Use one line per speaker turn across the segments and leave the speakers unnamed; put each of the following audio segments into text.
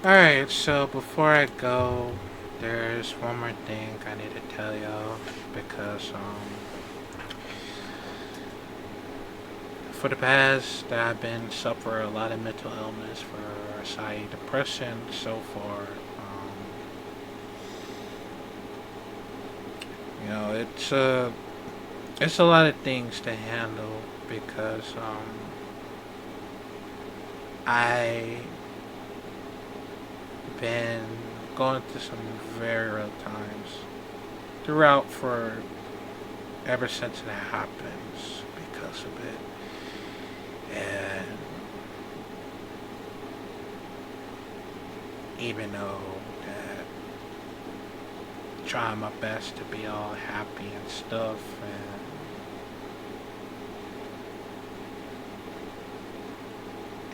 Alright, so before I go, there's one more thing I need to tell y'all because for the past that I've been suffering a lot of mental illness for anxiety, depression so far. You know, it's a lot of things to handle because I been going through some very rough times throughout for ever since it happens because of it. And even though that trying my best to be all happy and stuff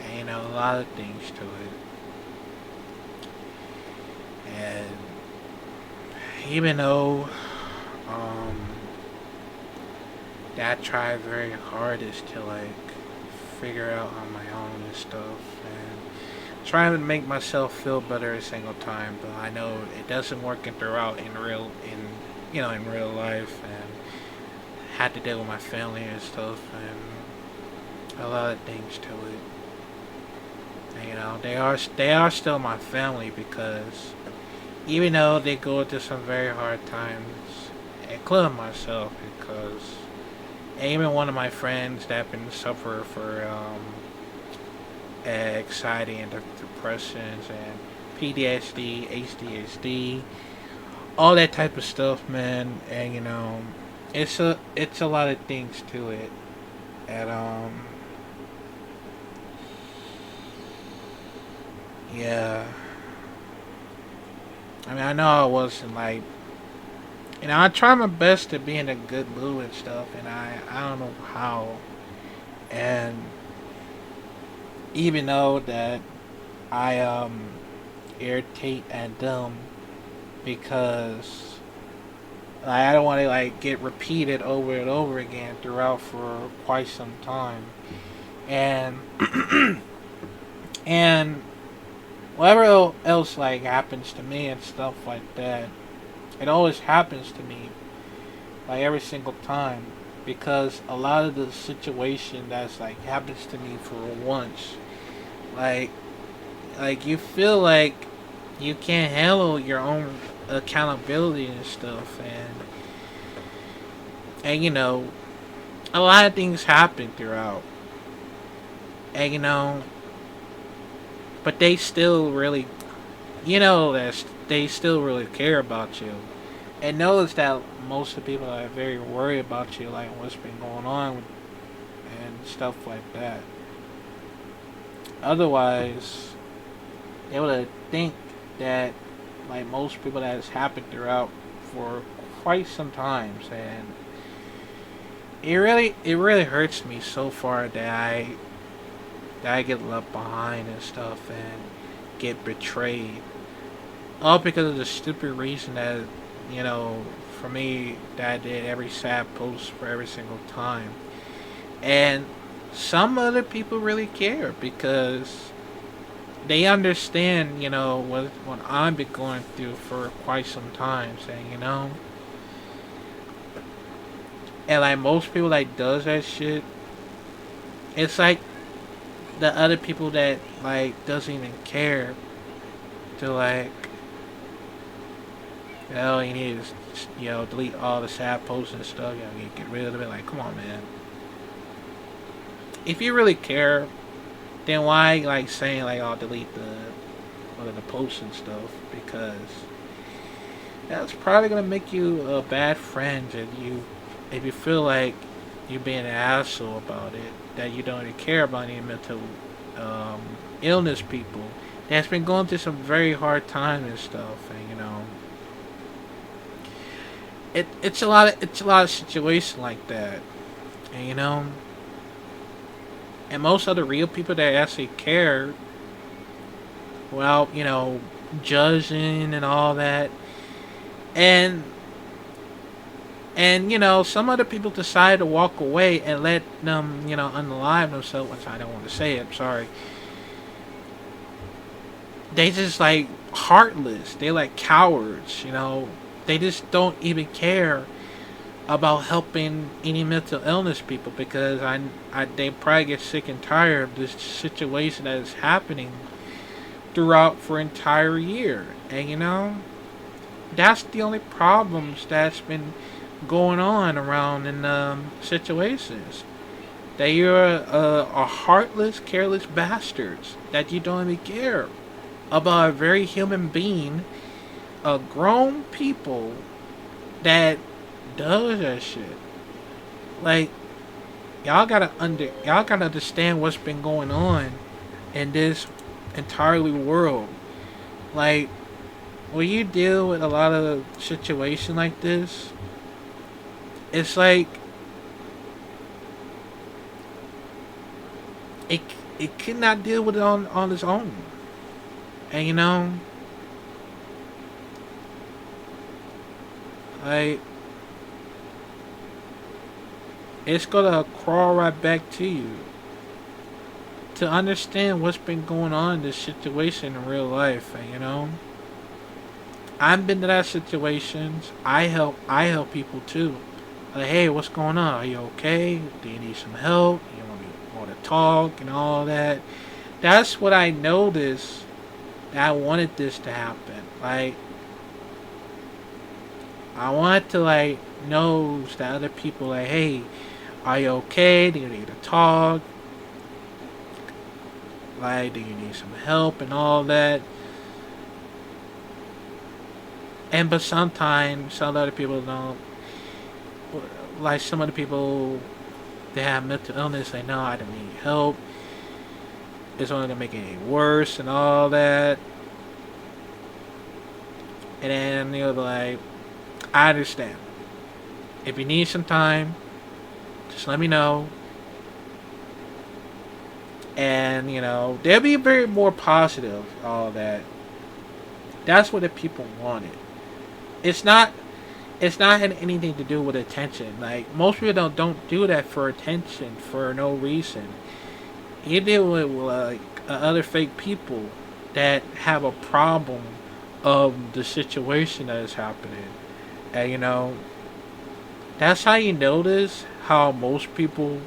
and you know a lot of things to it. And even though um that I try very hardest to like figure out on my own and stuff and trying to make myself feel better every single time, but I know it doesn't work throughout in real life and had to deal with my family and stuff and a lot of things to it. And, you know, they are still my family because even though they go through some very hard times, including myself, because even one of my friends that have been suffering for anxiety and depressions and PTSD, HDSD, all that type of stuff, man. And you know, it's a lot of things to it. And yeah. I mean, I know I wasn't like, you know, I try my best to be in a good mood and stuff, and I don't know how. And even though that I irritate at them because I don't want to like get repeated over and over again throughout for quite some time, and and whatever else like happens to me and stuff like that, it always happens to me like every single time because a lot of the situation that's like happens to me for once, like you feel like you can't handle your own accountability and stuff and you know a lot of things happen throughout and you know but they still really you know that they still really care about you and notice that most of the people are very worried about you like what's been going on and stuff like that. Otherwise they would think that like most people that has happened throughout for quite some times and it really hurts me so far that I get left behind and stuff and get betrayed all because of the stupid reason that you know for me that I did every sad post for every single time and some other people really care because they understand, you know, what I've been going through for quite some time, saying, you know, and like most people that does that shit, it's like the other people that like doesn't even care to like, you need to, delete all the sad posts and stuff, you get rid of it. Like, come on, man. If you really care, then why like saying like I'll delete the posts and stuff because that's probably gonna make you a bad friend if you feel like you're being an asshole about it, that you don't really care about any mental um, illness people that's been going through some very hard times and stuff, and you know, it's a lot of situations like that, and you know, and most other real people that actually care, well, you know, judging and all that, and And you know, some other people decide to walk away and let them, unalive themselves. Which I don't want to say it. I'm sorry. they just like heartless. They like cowards, you know. They just don't even care about helping any mental illness people because they probably get sick and tired of this situation that is happening throughout for an entire year. And you know, that's the only problems that's been going on around in situations. That you're a heartless, careless bastards. That you don't even care about a very human being, a grown people that does that shit. Like y'all gotta understand what's been going on in this entirely world. Like when you deal with a lot of situation like this, it's like it it cannot deal with it on its own. And you know, like it's gonna crawl right back to you to understand what's been going on in this situation in real life. And you know, I've been to that situations. I help people too. Like, hey, what's going on? Are you okay? Do you need some help? You want to talk and all that. That's what I noticed. That I wanted this to happen. Like, I wanted to like know that other people like, hey, are you okay? Do you need to talk? Like, do you need some help and all that? And but sometimes some other people don't. Like some other people, they have mental illness. They know I don't need help. It's only gonna make it worse and all that. And then you're like, I understand. If you need some time, just let me know. And you know they'll be very more positive. All that. That's what the people wanted. It's not. It's not had anything to do with attention. Like most people don't do that for attention for no reason. You deal with like other fake people that have a problem of the situation that is happening, and you know that's how you notice how most people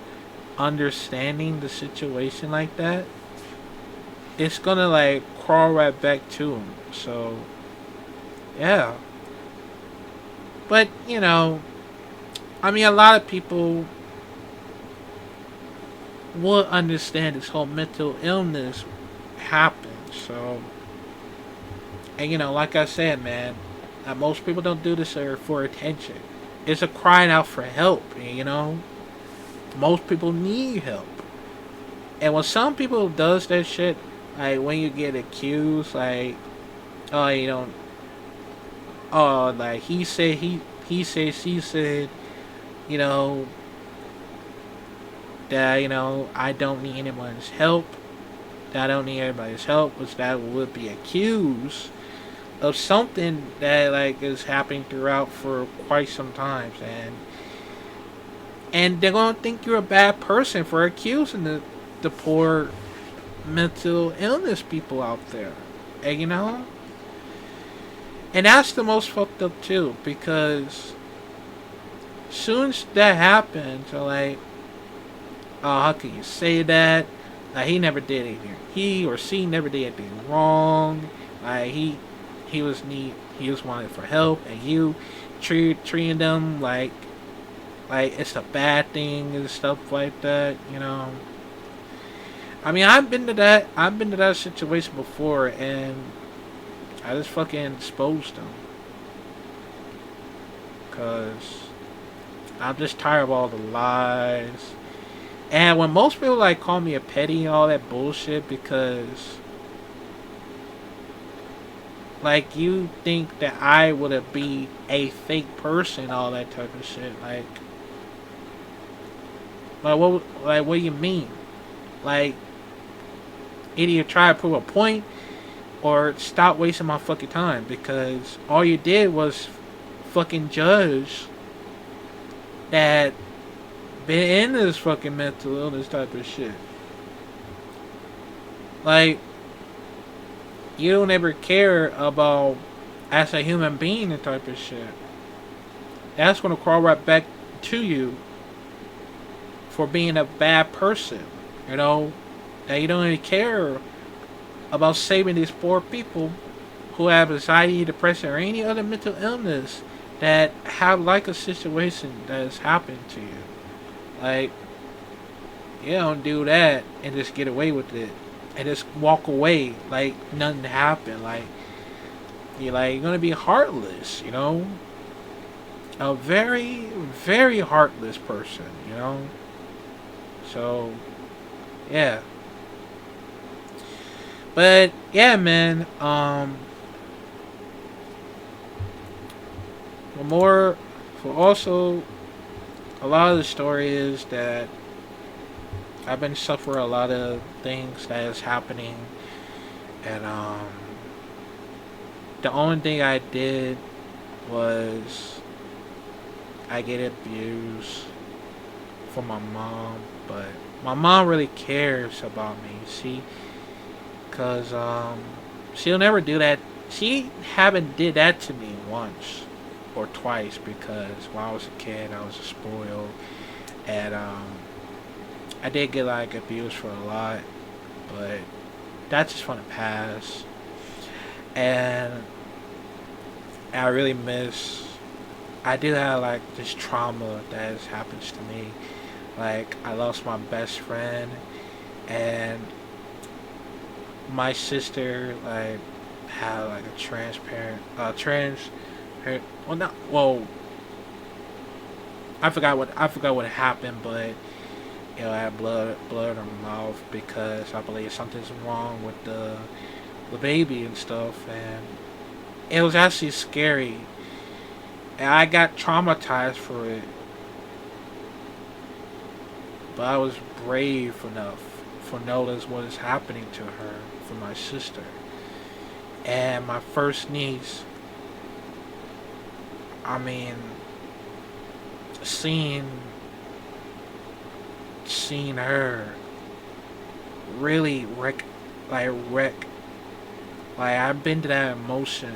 understanding the situation like that. It's gonna like crawl right back to them. So yeah. But, you know, I mean, a lot of people will understand this whole mental illness happens. So, and, you know, like I said, man, most people don't do this for attention. It's a crying out for help, you know? Most people need help. And when some people does that shit, like when you get accused, like, oh, you don't, oh, like he said, she said, you know, that, you know, I don't need anyone's help, that I don't need everybody's help, which that would be accused of something that, like, is happening throughout for quite some time. And they're gonna think you're a bad person for accusing the poor mental illness people out there. And, you know? And that's the most fucked up too, because soon as that happens, they're like, oh, how can you say that? Like he never did anything. He or she never did anything wrong. Like he was wanted for help, and you treating them like it's a bad thing and stuff like that. You know. I mean, I've been to that. I've been to that situation before, and I just fucking exposed them. Cause I'm just tired of all the lies. And when most people like call me a petty and all that bullshit, because like you think that I would be a fake person, all that type of shit. Like what do you mean? Like either you try to prove a point or stop wasting my fucking time, because all you did was fucking judge that been in this fucking mental illness type of shit. Like you don't ever care about as a human being and type of shit. That's gonna crawl right back to you for being a bad person. You know, that you don't even care about saving these poor people who have anxiety, depression, or any other mental illness that have like a situation that has happened to you. Like, you don't do that and just get away with it and just walk away like nothing happened. Like, you're gonna be heartless, you know? A very, very heartless person, you know? So, yeah. But yeah, man. More for also a lot of the story is that I've been suffering a lot of things that is happening, and the only thing I did was I get abused from my mom, but my mom really cares about me. See, cause she'll never do that. She haven't did that to me once or twice because when I was a kid I was spoiled, and I did get like abused for a lot, but that's just from the past. And I really miss. I do have like this trauma that has happens to me. Like I lost my best friend, and my sister like had like a well not well I forgot what happened, but I had blood in her mouth because I believe something's wrong with the baby and stuff, and it was actually scary, and I got traumatized for it, but I was brave enough for notice what is happening to her for my sister and my first niece. I mean, seeing seeing her really wreck. Like I've been to that emotion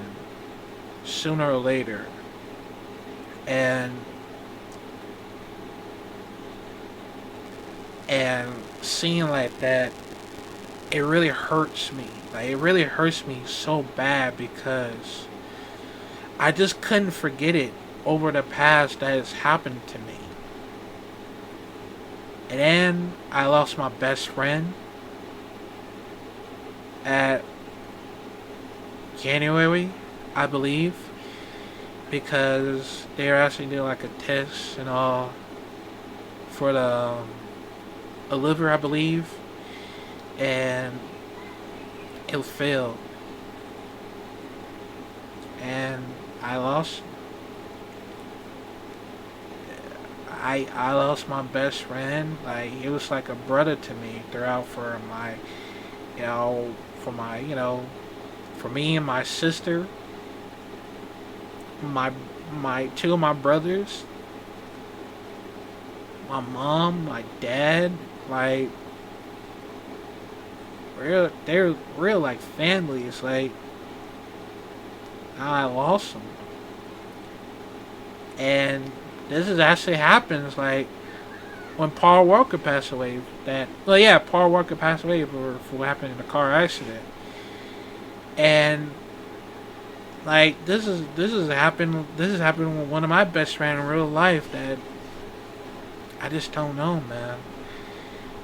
sooner or later, and seeing like that, it really hurts me. Like it really hurts me so bad because I just couldn't forget it over the past that has happened to me. And then I lost my best friend at January, I believe, because they were actually doing like a test and all for a liver, I believe, and it failed, and I lost. I lost my best friend. Like he was like a brother to me throughout for my, you know, for my, for me and my sister, my two of my brothers, my mom, my dad, like they're real like family. It's like I lost them, and this is actually happens like when Paul Walker passed away. Paul Walker passed away for what happened in a car accident, and like this has happened with one of my best friends in real life that I just don't know, man.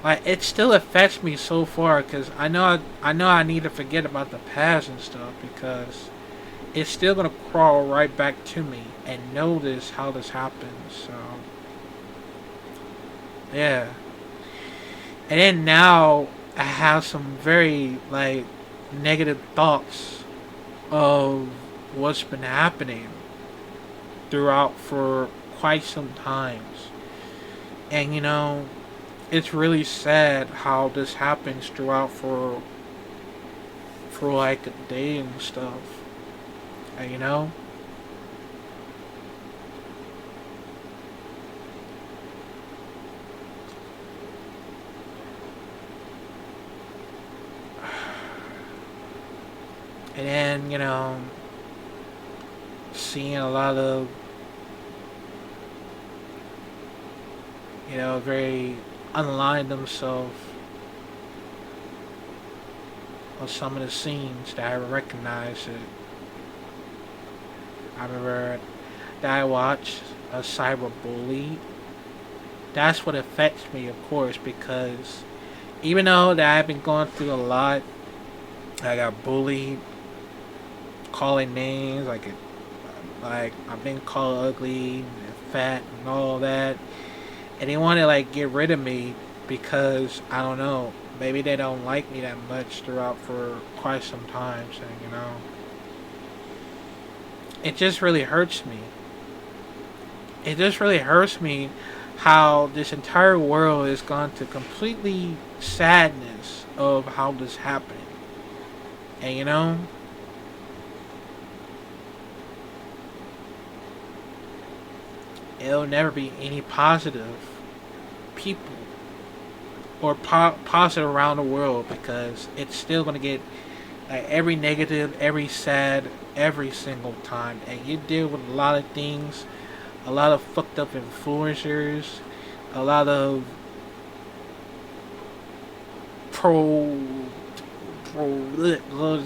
Like it still affects me so far because I need to forget about the past and stuff because it's still gonna crawl right back to me and notice how this happens. So yeah, and then now I have some very like negative thoughts of what's been happening throughout for quite some times, and it's really sad how this happens throughout for like a day and stuff. And, And then, seeing a lot of, very unaligned themselves on some of the scenes that I recognized it. I remember that I watched a cyberbully. That's what affects me, of course, because even though that I've been going through a lot, I got bullied, calling names, like I've been called ugly and fat and all that, and they want to like get rid of me because I don't know, maybe they don't like me that much throughout for quite some time. So it just really hurts me. It just really hurts me how this entire world has gone to completely sadness of how this happened. And it'll never be any positive people or positive around the world because it's still going to get like every negative, every sad, every single time. And you deal with a lot of things, a lot of fucked up influencers, a lot of pro,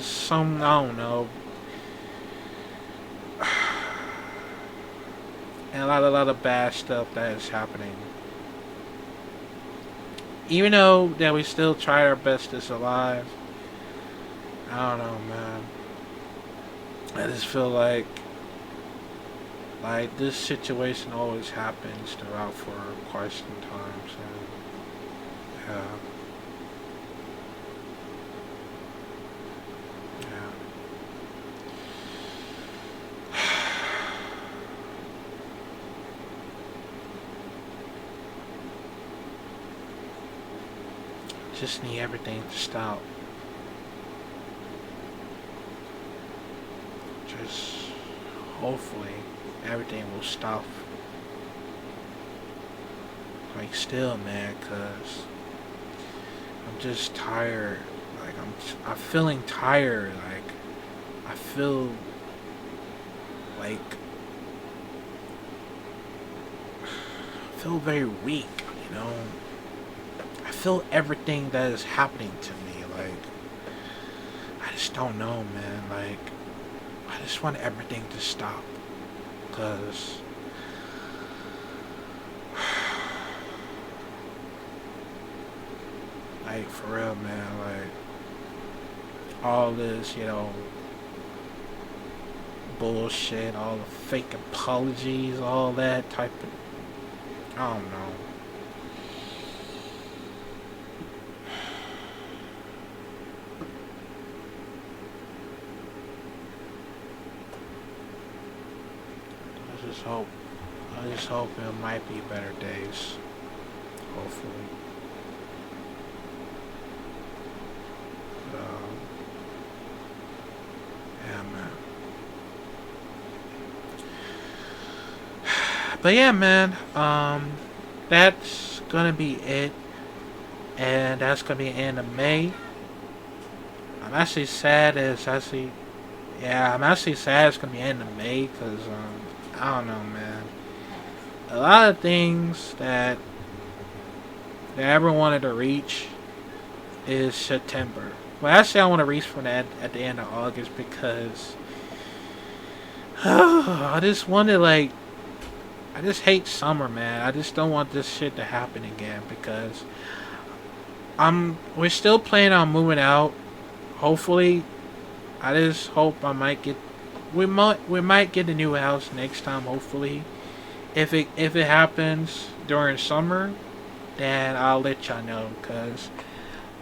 some, I don't know, and a lot of bad stuff that is happening. Even though that we still try our best to survive, I don't know, man. I just feel like this situation always happens throughout for quite some time. So yeah, yeah. Just need everything to stop. Just hopefully everything will stop. Like still, man, cause I'm just tired. Like I'm feeling tired. Like I like I feel very weak. You know, I feel everything that is happening to me. Like I just don't know, man. Like I just want everything to stop, cause like for real, man. Like all this, bullshit, all the fake apologies, all that type of. I don't know. I just hope. I just hope it might be better days. Hopefully. Um, yeah, man. But yeah, man. That's gonna be it, and that's gonna be the end of May. I'm actually sad. It's actually, yeah, I'm actually sad. It's gonna be the end of May because I don't know, man. A lot of things that I ever wanted to reach is September. Well, actually, I want to reach from that at the end of August because I just wanted like I just hate summer, man. I just don't want this shit to happen again because we're still planning on moving out. Hopefully, I just hope I might get we might get a new house next time. Hopefully, if it happens during summer, then I'll let y'all know cause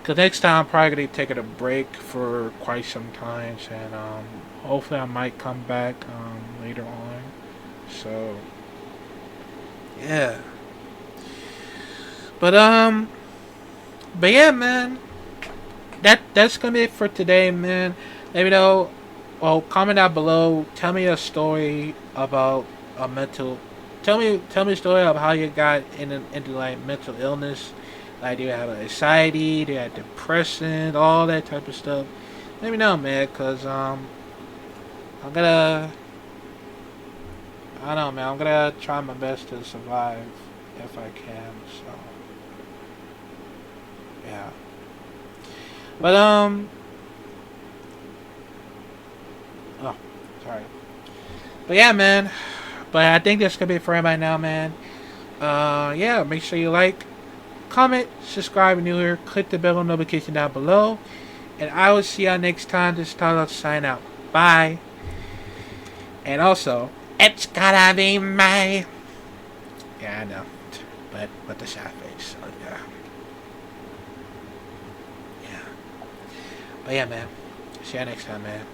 next time I'm probably gonna be taking a break for quite some time and hopefully I might come back later on. So yeah, but but yeah, man. That's gonna be it for today, man. Let me know. Well, comment down below. Tell me a story about a mental. Tell me a story of how you got into like mental illness. Like, do you have anxiety? Do you have depression? All that type of stuff. let me know, man, cause I'm gonna, I don't know, man, I'm gonna try my best to survive if I can. So yeah, but oh, sorry, but yeah, man. But I think that's gonna be it for everybody now, man. Yeah, make sure you like, comment, subscribe if you're new here, click the bell notification down below, and I will see y'all next time. This is Tyler, sign out. Bye. And also, it's gotta be May. Yeah, I know, but with the sad face. So yeah, yeah. But yeah, man. See you next time, man.